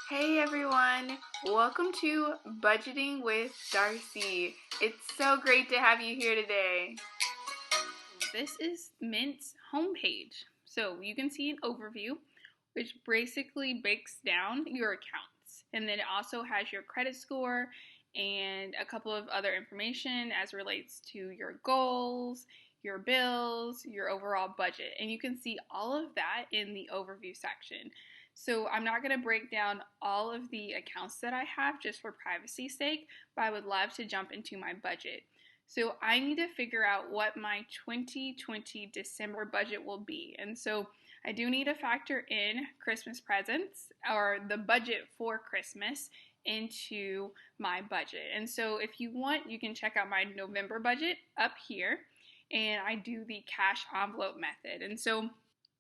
Hey everyone, welcome to Budgeting with Darcy. It's so great to have you here today. This is Mint's homepage. So you can see an overview, which basically breaks down your accounts. And then it also has your credit score and a couple of other information as relates to your goals, your bills, your overall budget. And you can see all of that in the overview section. So I'm not going to break down all of the accounts that I have just for privacy's sake, but I would love to jump into my budget. So I need to figure out what my 2020 December budget will be. And so I do need to factor in Christmas presents or the budget for Christmas into my budget. And so if you want, you can check out my November budget up here. And I do the cash envelope method. And so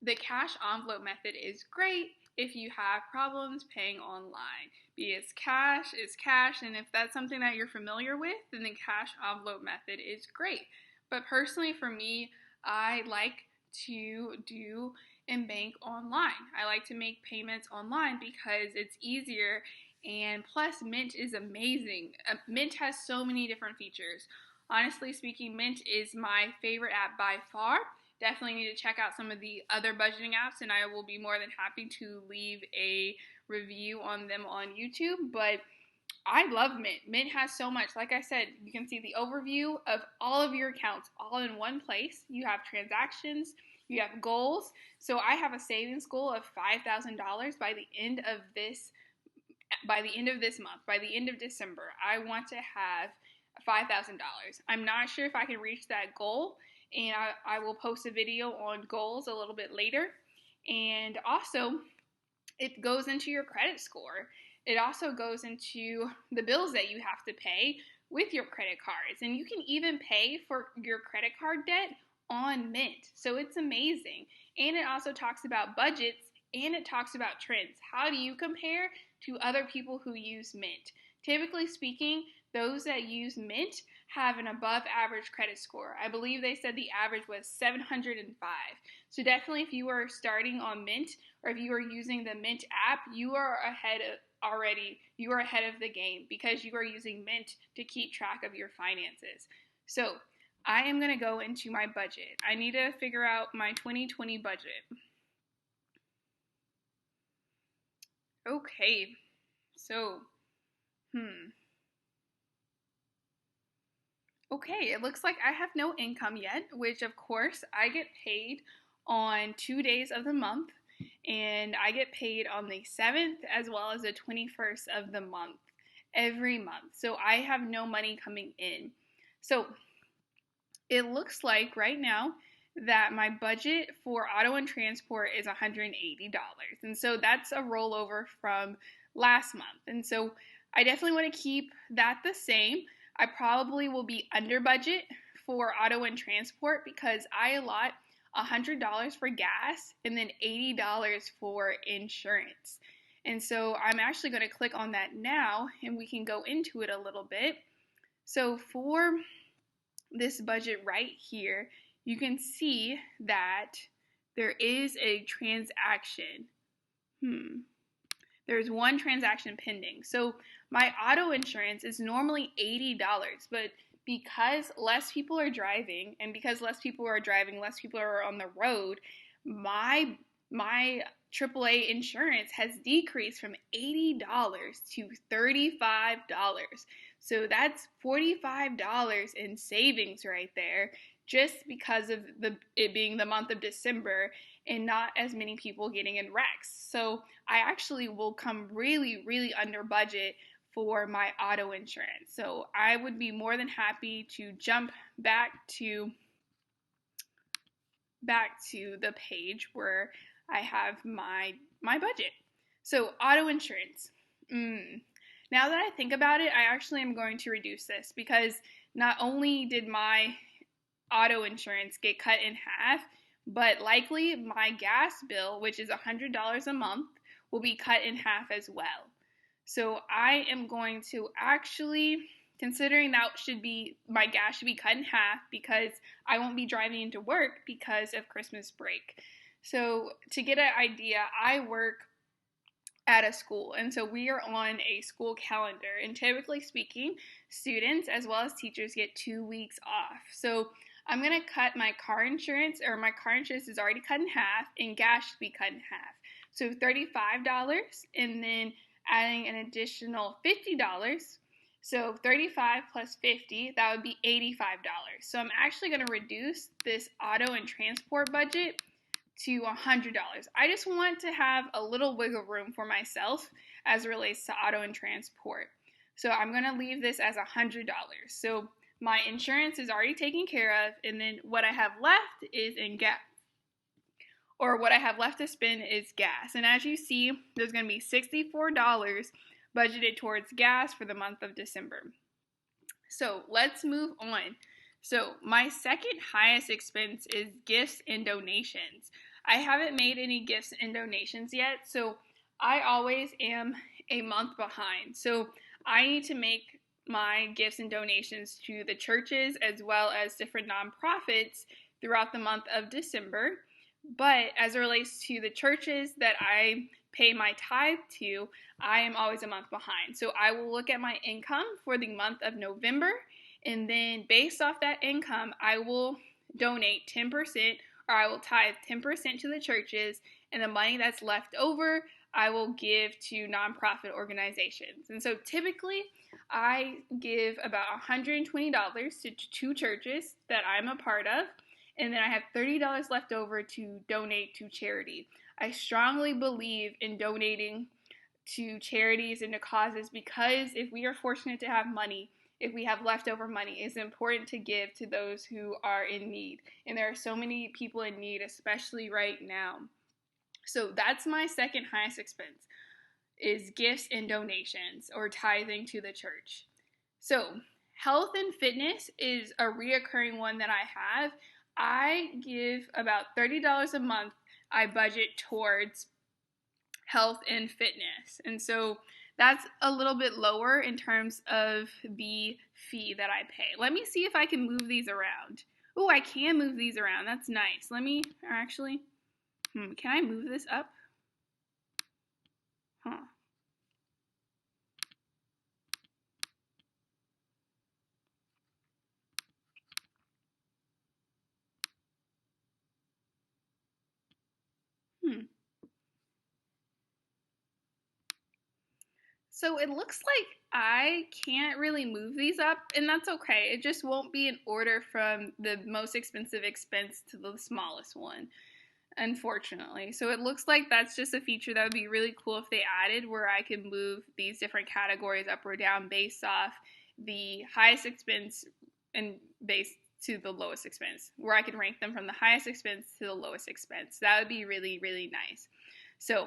the cash envelope method is great if you have problems paying online. Because cash is cash, and if that's something that you're familiar with, then the cash envelope method is great. But personally for me, I like to do and bank online. I like to make payments online because it's easier, and plus Mint is amazing. Mint has so many different features. Honestly speaking, Mint is my favorite app by far. Definitely need to check out some of the other budgeting apps, and I will be more than happy to leave a review on them on YouTube. But I love Mint. Mint has so much. Like I said, you can see the overview of all of your accounts all in one place. You have transactions, you have goals. So I have a savings goal of $5,000 by the end of this month, by the end of December. I want to have $5,000. I'm not sure if I can reach that goal, and I will post a video on goals a little bit later. And also, it goes into your credit score. It also goes into the bills that you have to pay with your credit cards. And you can even pay for your credit card debt on Mint. So it's amazing. And it also talks about budgets, and it talks about trends. How do you compare to other people who use Mint? Typically speaking, those that use Mint have an above average credit score. I believe they said the average was 705. So definitely if you are starting on Mint, or if you are using the Mint app, you are ahead of the game because you are using Mint to keep track of your finances. So I am going to go into my budget. I need to figure out my 2020 budget. Okay, so, Okay, it looks like I have no income yet, which of course I get paid on 2 days of the month, and I get paid on the 7th as well as the 21st of the month every month. So I have no money coming in. So it looks like right now that my budget for auto and transport is $180. And so that's a rollover from last month. And so I definitely want to keep that the same. I probably will be under budget for auto and transport because I allot $100 for gas and then $80 for insurance. And so I'm actually going to click on that now, and we can go into it a little bit. So for this budget right here, you can see that there is a transaction. There's one transaction pending. So my auto insurance is normally $80, but because less people are driving, and because less people are on the road, my AAA insurance has decreased from $80 to $35. So that's $45 in savings right there, just because of it being the month of December and not as many people getting in wrecks. So I actually will come really, really under budget for my auto insurance. So I would be more than happy to jump back to the page where I have my budget. So auto insurance. Now that I think about it, I actually am going to reduce this because not only did my auto insurance get cut in half, but likely my gas bill, which is $100 a month, will be cut in half as well. So I am going to actually, considering that my gas should be cut in half because I won't be driving into work because of Christmas break. So to get an idea, I work at a school. And so we are on a school calendar. And typically speaking, students as well as teachers get 2 weeks off. So I'm going to cut my car insurance, or my car insurance is already cut in half, and gas should be cut in half. So $35, and then adding an additional $50. So 35 plus 50, that would be $85. So I'm actually going to reduce this auto and transport budget to $100. I just want to have a little wiggle room for myself as it relates to auto and transport. So I'm going to leave this as $100. So my insurance is already taken care of, and then what I have left is in gas, or what I have left to spend is gas. And as you see, there's going to be $64 budgeted towards gas for the month of December. So let's move on. So my second highest expense is gifts and donations. I haven't made any gifts and donations yet, so I always am a month behind. So I need to make my gifts and donations to the churches as well as different nonprofits throughout the month of December. But as it relates to the churches that I pay my tithe to, I am always a month behind. So I will look at my income for the month of November, and then based off that income, I will donate 10%, or I will tithe 10% to the churches, and the money that's left over, I will give to nonprofit organizations. And so typically, I give about $120 to 2 churches that I'm a part of, and then I have $30 left over to donate to charity. I strongly believe in donating to charities and to causes, because if we are fortunate to have money, if we have leftover money, it's important to give to those who are in need. And there are so many people in need, especially right now. So that's my second highest expense, is gifts and donations, or tithing to the church. So health and fitness is a reoccurring one that I have. I give about $30 a month I budget towards health and fitness. And so that's a little bit lower in terms of the fee that I pay. Let me see if I can move these around. Oh, I can move these around. That's nice. Let me actually, can I move this up? Huh. So it looks like I can't really move these up, and that's okay. It just won't be in order from the most expensive expense to the smallest one, unfortunately. So it looks like that's just a feature that would be really cool if they added, where I could move these different categories up or down based off the highest expense and based to the lowest expense, where I could rank them from the highest expense to the lowest expense. That would be really, really nice. So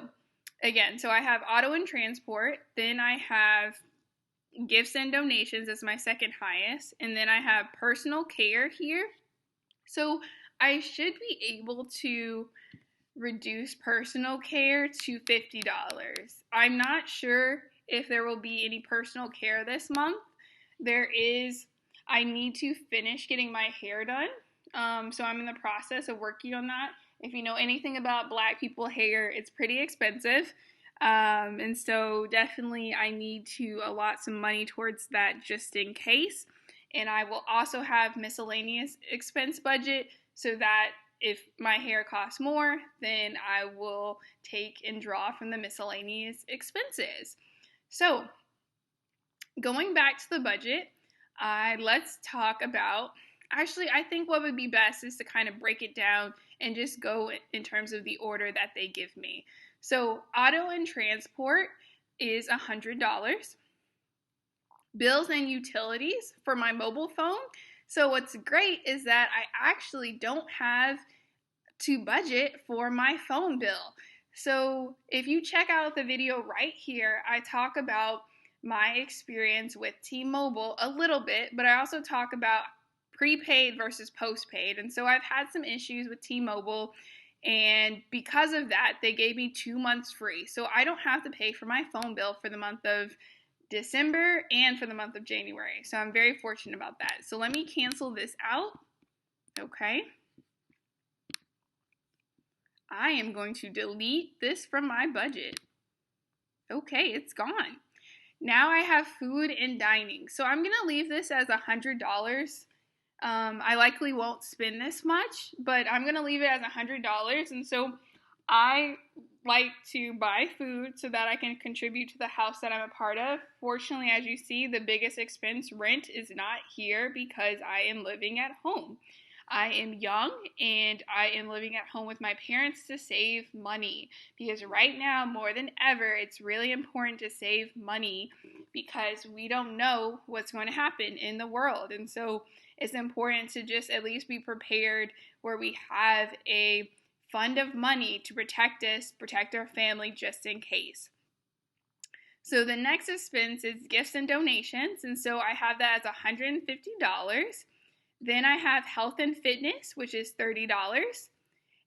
again, so I have auto and transport, then I have gifts and donations as my second highest, and then I have personal care here. So I should be able to reduce personal care to $50. I'm not sure if there will be any personal care this month. I need to finish getting my hair done, so I'm in the process of working on that. If you know anything about Black people hair, it's pretty expensive. And so definitely I need to allot some money towards that just in case. And I will also have miscellaneous expense budget, so that if my hair costs more, then I will take and draw from the miscellaneous expenses. So going back to the budget, let's talk about, actually, I think what would be best is to kind of break it down and just go in terms of the order that they give me. So auto and transport is $100. Bills and utilities for my mobile phone. So what's great is that I actually don't have to budget for my phone bill. So if you check out the video right here, I talk about my experience with T-Mobile a little bit, but I also talk about prepaid versus postpaid. And so I've had some issues with T-Mobile, and because of that, they gave me 2 months free. So I don't have to pay for my phone bill for the month of December and for the month of January. So I'm very fortunate about that. So let me cancel this out. Okay. I am going to delete this from my budget. Okay, it's gone. Now I have food and dining. So I'm going to leave this as $100. I likely won't spend this much, but I'm going to leave it as $100. And so I like to buy food so that I can contribute to the house that I'm a part of. Fortunately, as you see, the biggest expense, rent, is not here because I am living at home. I am young and I am living at home with my parents to save money because right now, more than ever, it's really important to save money because we don't know what's going to happen in the world. And so it's important to just at least be prepared where we have a fund of money to protect us, protect our family just in case. So the next expense is gifts and donations, and so I have that as $150. Then I have health and fitness, which is $30.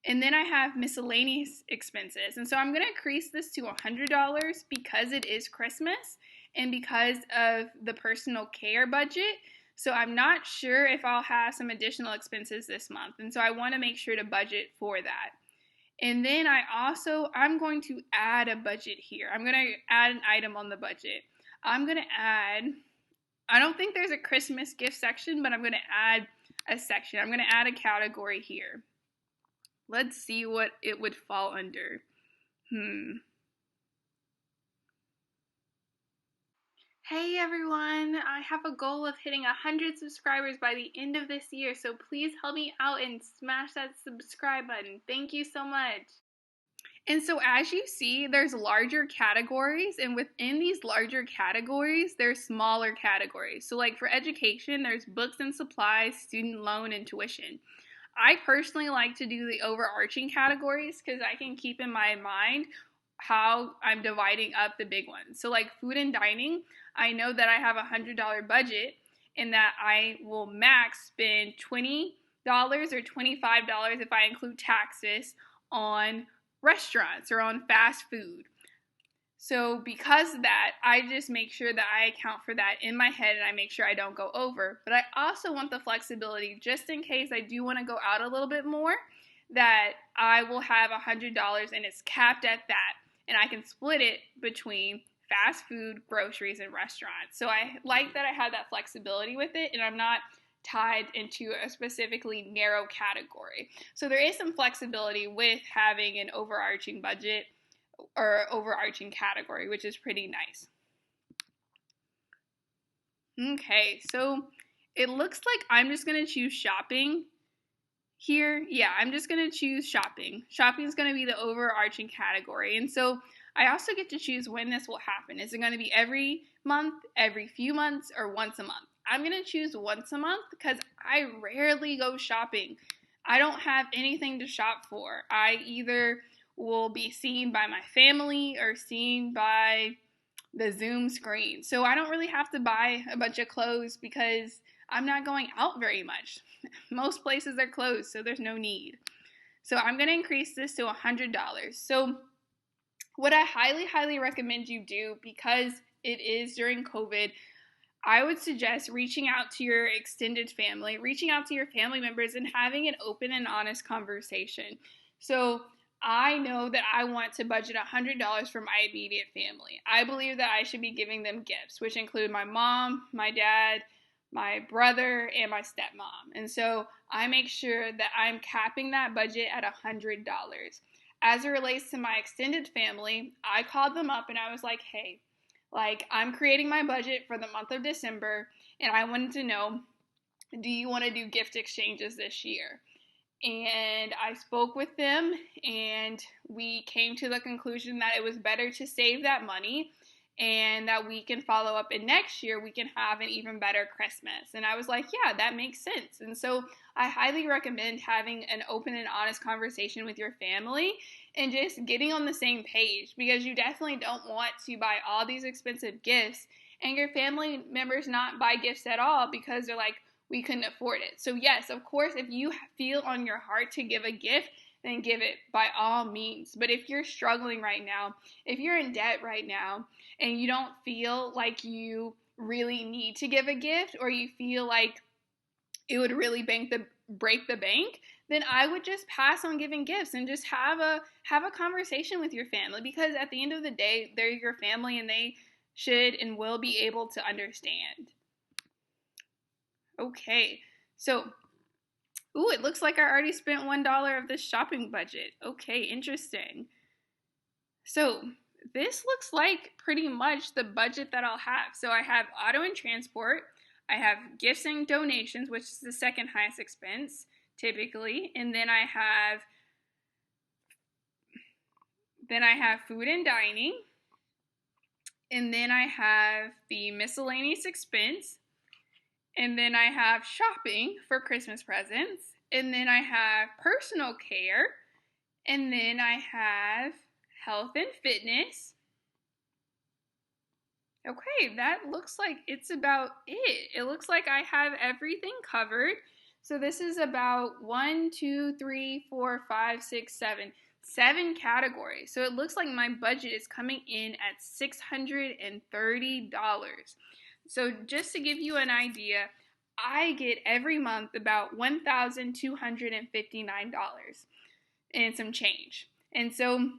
And then I have miscellaneous expenses. And so I'm going to increase this to $100 because it is Christmas and because of the personal care budget. So I'm not sure if I'll have some additional expenses this month. And so I want to make sure to budget for that. And then I'm going to add a budget here. I'm going to add an item on the budget. I'm going to add, I don't think there's a Christmas gift section, but I'm going to add a section. I'm going to add a category here. Let's see what it would fall under. Hey everyone, I have a goal of hitting 100 subscribers by the end of this year, so please help me out and smash that subscribe button. Thank you so much. And so as you see, there's larger categories, and within these larger categories, there's smaller categories. So like for education, there's books and supplies, student loan, and tuition. I personally like to do the overarching categories because I can keep in my mind how I'm dividing up the big ones. So like food and dining, I know that I have a $100 budget and that I will max spend $20 or $25 if I include taxes on restaurants or on fast food. So because of that, I just make sure that I account for that in my head and I make sure I don't go over. But I also want the flexibility just in case I do want to go out a little bit more, that I will have $100 and it's capped at that. And I can split it between fast food, groceries, and restaurants. So I like that I have that flexibility with it and I'm not tied into a specifically narrow category. So there is some flexibility with having an overarching budget or overarching category, which is pretty nice. Okay, so it looks like I'm just going to choose shopping here. Yeah, I'm just going to choose shopping. Shopping is going to be the overarching category. And so I also get to choose when this will happen. Is it going to be every month, every few months, or once a month? I'm going to choose once a month because I rarely go shopping. I don't have anything to shop for. I either will be seen by my family or seen by the Zoom screen. So I don't really have to buy a bunch of clothes because I'm not going out very much. Most places are closed, so there's no need. So I'm going to increase this to $100. So what I highly, highly recommend you do, because it is during COVID, I would suggest reaching out to your extended family, reaching out to your family members and having an open and honest conversation. So I know that I want to budget $100 for my immediate family. I believe that I should be giving them gifts, which include my mom, my dad, my brother, and my stepmom. And so I make sure that I'm capping that budget at $100. As it relates to my extended family, I called them up and I was like, hey, I'm creating my budget for the month of December, and I wanted to know, do you want to do gift exchanges this year? And I spoke with them, and we came to the conclusion that it was better to save that money and that we can follow up, and next year we can have an even better Christmas. And I was like, yeah, that makes sense. And so I highly recommend having an open and honest conversation with your family and just getting on the same page, because you definitely don't want to buy all these expensive gifts and your family members not buy gifts at all because they're like, we couldn't afford it. So yes, of course, if you feel on your heart to give a gift, then give it by all means. But if you're struggling right now, if you're in debt right now, and you don't feel like you really need to give a gift, or you feel like it would really break the bank, then I would just pass on giving gifts and just have a conversation with your family, because at the end of the day, they're your family and they should and will be able to understand. Okay, so, ooh, it looks like I already spent $1 of this shopping budget. Okay, interesting. So this looks like pretty much the budget that I'll have. So I have auto and transport, I have gifts and donations, which is the second highest expense typically, and then I have food and dining, and then I have the miscellaneous expense, and then I have shopping for Christmas presents, and then I have personal care, and then I have health and fitness. Okay, that looks like it's about it. It looks like I have everything covered. So this is about 7 categories. So it looks like my budget is coming in at $630. So just to give you an idea, I get every month about $1,259 and some change. And so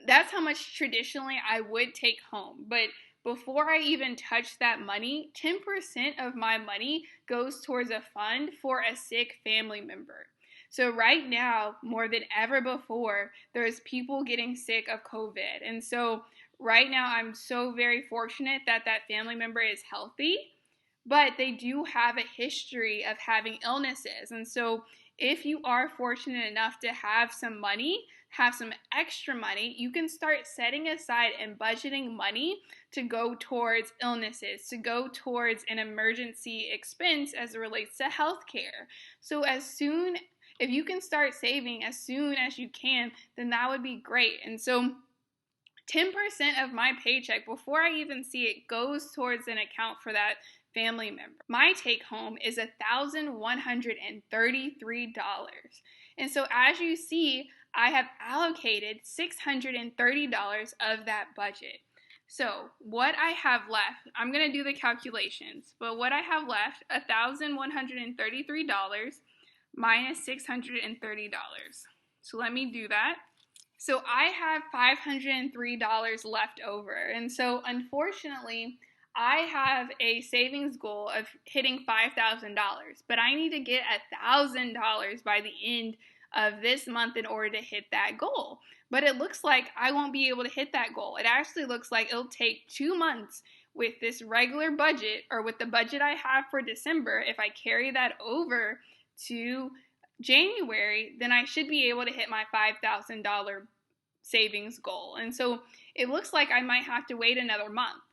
that's how much traditionally I would take home. But before I even touch that money, 10% of my money goes towards a fund for a sick family member. So right now, more than ever before, there's people getting sick of COVID. And so right now, I'm so very fortunate that that family member is healthy, but they do have a history of having illnesses. And so if you are fortunate enough to have some money, have some extra money, you can start setting aside and budgeting money to go towards illnesses, to go towards an emergency expense as it relates to healthcare. So if you can start saving as soon as you can, then that would be great. And so 10% of my paycheck, before I even see it, goes towards an account for that family member. My take home is $1,133. And so as you see, I have allocated $630 of that budget. So what I have left, I'm going to do the calculations, but what I have left, $1,133 minus $630. So let me do that. So I have $503 left over. And so unfortunately, I have a savings goal of hitting $5,000, but I need to get $1,000 by the end of this month in order to hit that goal. But it looks like I won't be able to hit that goal. It actually looks like it'll take 2 months with this regular budget, or with the budget I have for December. If I carry that over to January, then I should be able to hit my $5,000 savings goal. And so it looks like I might have to wait another month,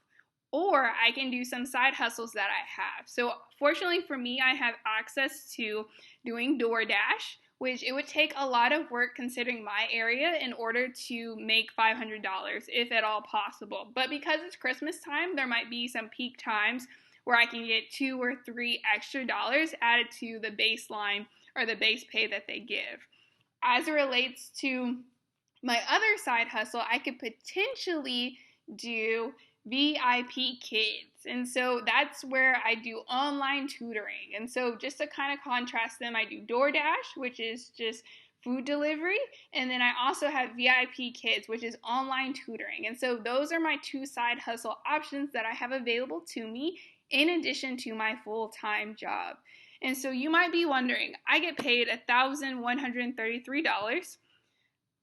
or I can do some side hustles that I have. So fortunately for me, I have access to doing DoorDash, which it would take a lot of work considering my area in order to make $500, if at all possible. But because it's Christmas time, there might be some peak times where I can get $2 or $3 extra dollars added to the baseline or the base pay that they give. As it relates to my other side hustle, I could potentially do VIP Kids. And so that's where I do online tutoring. And so just to kind of contrast them, I do DoorDash, which is just food delivery. And then I also have VIP Kids, which is online tutoring. And so those are my 2 side hustle options that I have available to me in addition to my full-time job. And so you might be wondering, I get paid $1,133,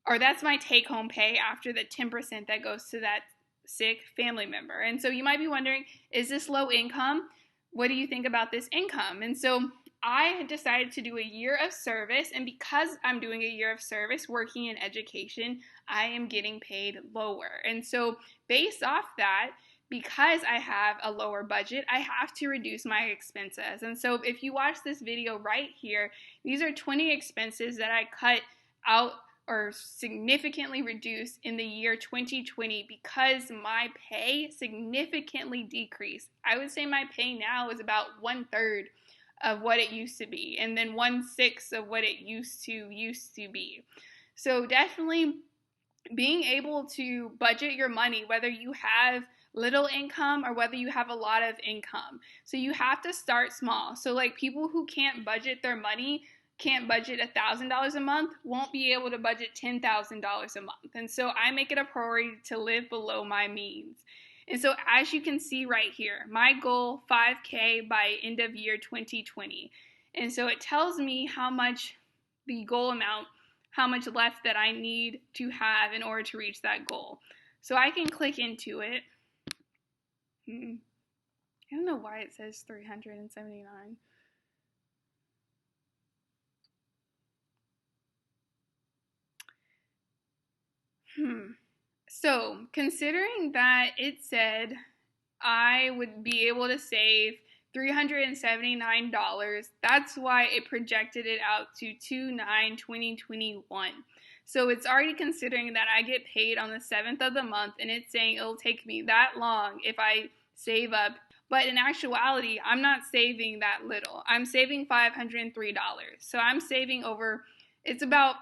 or that's my take-home pay after the 10% that goes to that sick family member. And so you might be wondering, is this low income? What do you think about this income? And so I decided to do a year of service, and because I'm doing a year of service working in education, I am getting paid lower. And so based off that, because I have a lower budget, I have to reduce my expenses. And so if you watch this video right here, these are 20 expenses that I cut out or significantly reduced in the year 2020 because my pay significantly decreased. I would say my pay now is about 1/3 of what it used to be, and then 1/6 of what it used to be. So definitely being able to budget your money, whether you have little income or whether you have a lot of income. So you have to start small. So like people who can't budget their money, can't budget $1,000 a month, won't be able to budget $10,000 a month. And so I make it a priority to live below my means. And so as you can see right here, my goal, 5K by end of year 2020. And so it tells me how much the goal amount, how much left that I need to have in order to reach that goal. So I can click into it. I don't know why it says 379. So considering that it said I would be able to save $379, that's why it projected it out to 2/9/2021. So it's already considering that I get paid on the 7th of the month, and it's saying it'll take me that long if I save up. But in actuality, I'm not saving that little. I'm saving $503. So I'm saving over, it's about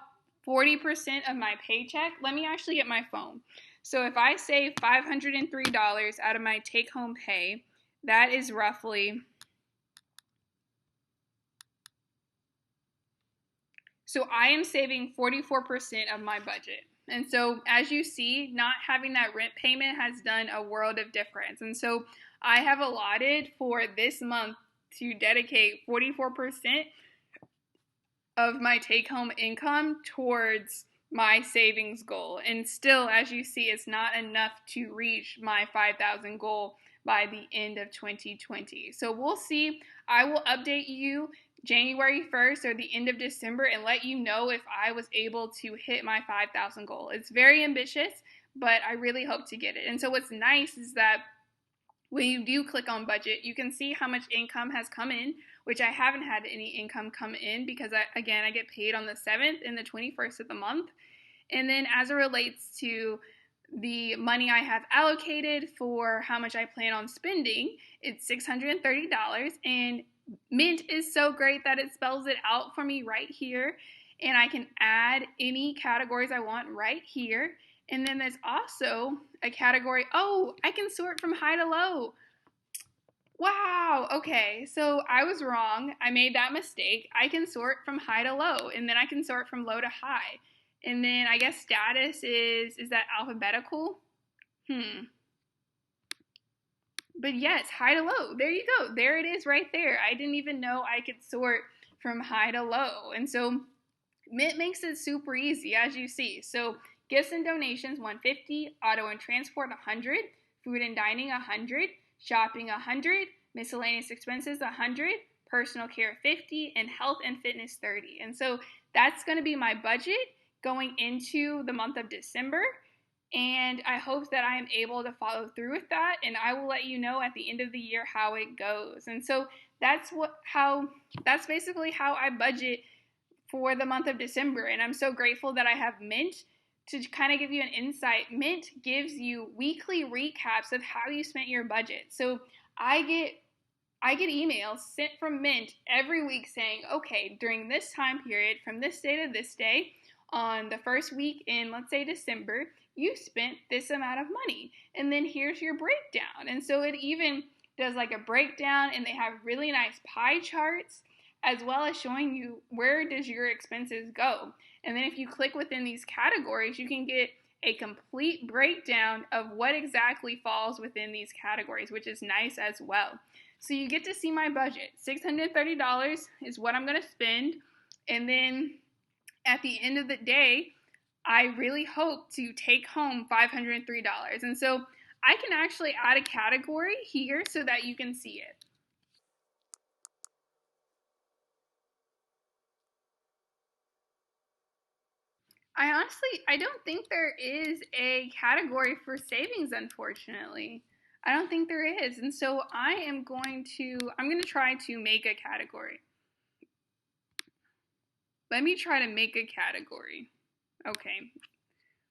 40% of my paycheck. Let me actually get my phone. So if I save $503 out of my take-home pay, that is roughly, so I am saving 44% of my budget. And so as you see, not having that rent payment has done a world of difference. And so I have allotted for this month to dedicate 44% of my take-home income towards my savings goal. And still, as you see, it's not enough to reach my 5,000 goal by the end of 2020. So we'll see. I will update you January 1st or the end of December and let you know if I was able to hit my 5,000 goal. It's very ambitious, but I really hope to get it. And so what's nice is that when you do click on budget, you can see how much income has come in, which I haven't had any income come in because I get paid on the 7th and the 21st of the month. And then as it relates to the money I have allocated for how much I plan on spending, it's $630. And Mint is so great that it spells it out for me right here. And I can add any categories I want right here. And then there's also a category, oh, I can sort from high to low. Wow, okay, so I was wrong. I made that mistake. I can sort from high to low, and then I can sort from low to high. And then I guess status is that alphabetical? But yes, high to low. There you go. There it is right there. I didn't even know I could sort from high to low. And so Mint makes it super easy, as you see. So gifts and donations, $150, auto and transport, $100, food and dining, $100, shopping, $100, miscellaneous expenses, $100, personal care, $50, and health and fitness, $30. And so that's going to be my budget going into the month of December. And I hope that I am able to follow through with that, and I will let you know at the end of the year how it goes. And so that's basically how I budget for the month of December. And I'm so grateful that I have Mint to kind of give you an insight. Mint gives you weekly recaps of how you spent your budget. So I get emails sent from Mint every week saying, okay, during this time period, from this day to this day, on the first week in, let's say, December, you spent this amount of money. And then here's your breakdown. And so it even does like a breakdown, and they have really nice pie charts as well as showing you where does your expenses go. And then if you click within these categories, you can get a complete breakdown of what exactly falls within these categories, which is nice as well. So you get to see my budget. $630 is what I'm going to spend. And then at the end of the day, I really hope to take home $503. And so I can actually add a category here so that you can see it. I don't think there is a category for savings, unfortunately. I don't think there is. And so I'm going to try to make a category. Let me try to make a category. Okay.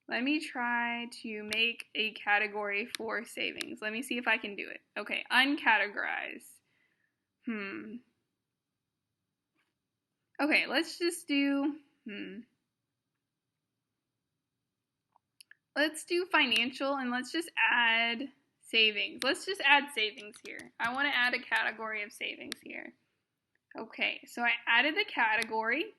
Let me try to make a category for savings. Let me see if I can do it. Okay, uncategorize. Okay, let's just do, let's do financial and let's just add savings. Let's just add savings here. I want to add a category of savings here. Okay, so I added the category,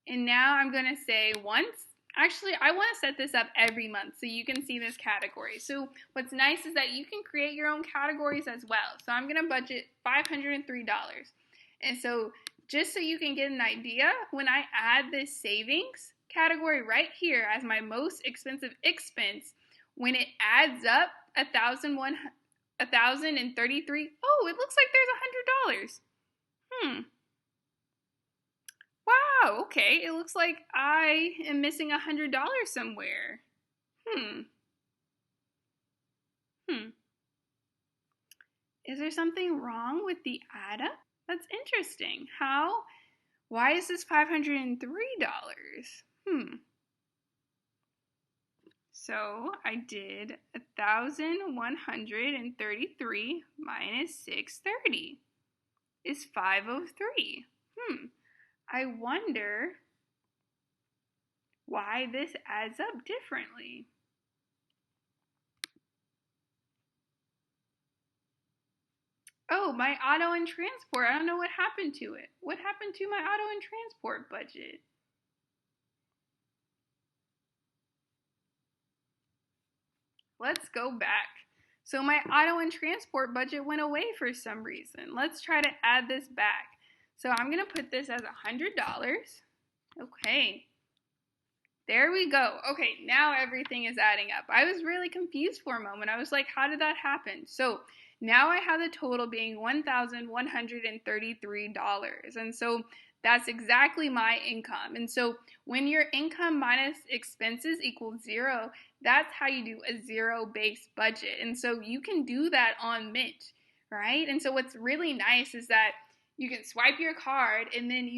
and now I'm going to say once. Actually, I want to set this up every month so you can see this category. So what's nice is that you can create your own categories as well. So I'm going to budget $503. And so just so you can get an idea, when I add this savings category right here as my most expensive expense, when it adds up $1,033, oh, it looks like there's $100. Wow, okay, it looks like I am missing $100 somewhere. Is there something wrong with the add up? That's interesting. Why is this $503? So I did 1,133 minus 630 is 503. I wonder why this adds up differently. Oh, my auto and transport. I don't know what happened to it. What happened to my auto and transport budget? Let's go back. So my auto and transport budget went away for some reason. Let's try to add this back. So I'm going to put this as $100. Okay. There we go. Okay, now everything is adding up. I was really confused for a moment. I was like, how did that happen? So now I have the total being $1,133. And so that's exactly my income. And so when your income minus expenses equals 0, that's how you do a zero-based budget. And so you can do that on Mint, right? And so what's really nice is that you can swipe your card and then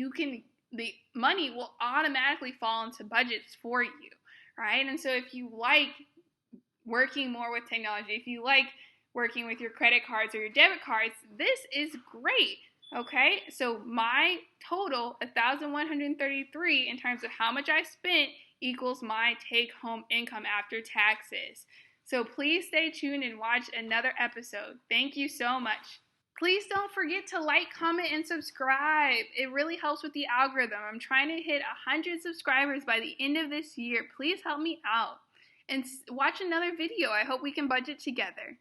the money will automatically fall into budgets for you, right? And so if you like working more with technology, if you like working with your credit cards or your debit cards, this is great, okay? So my total, 1,133 in terms of how much I spent equals my take-home income after taxes. So please stay tuned and watch another episode. Thank you so much. Please don't forget to like, comment, and subscribe. It really helps with the algorithm. I'm trying to hit 100 subscribers by the end of this year. Please help me out. And watch another video. I hope we can budget together.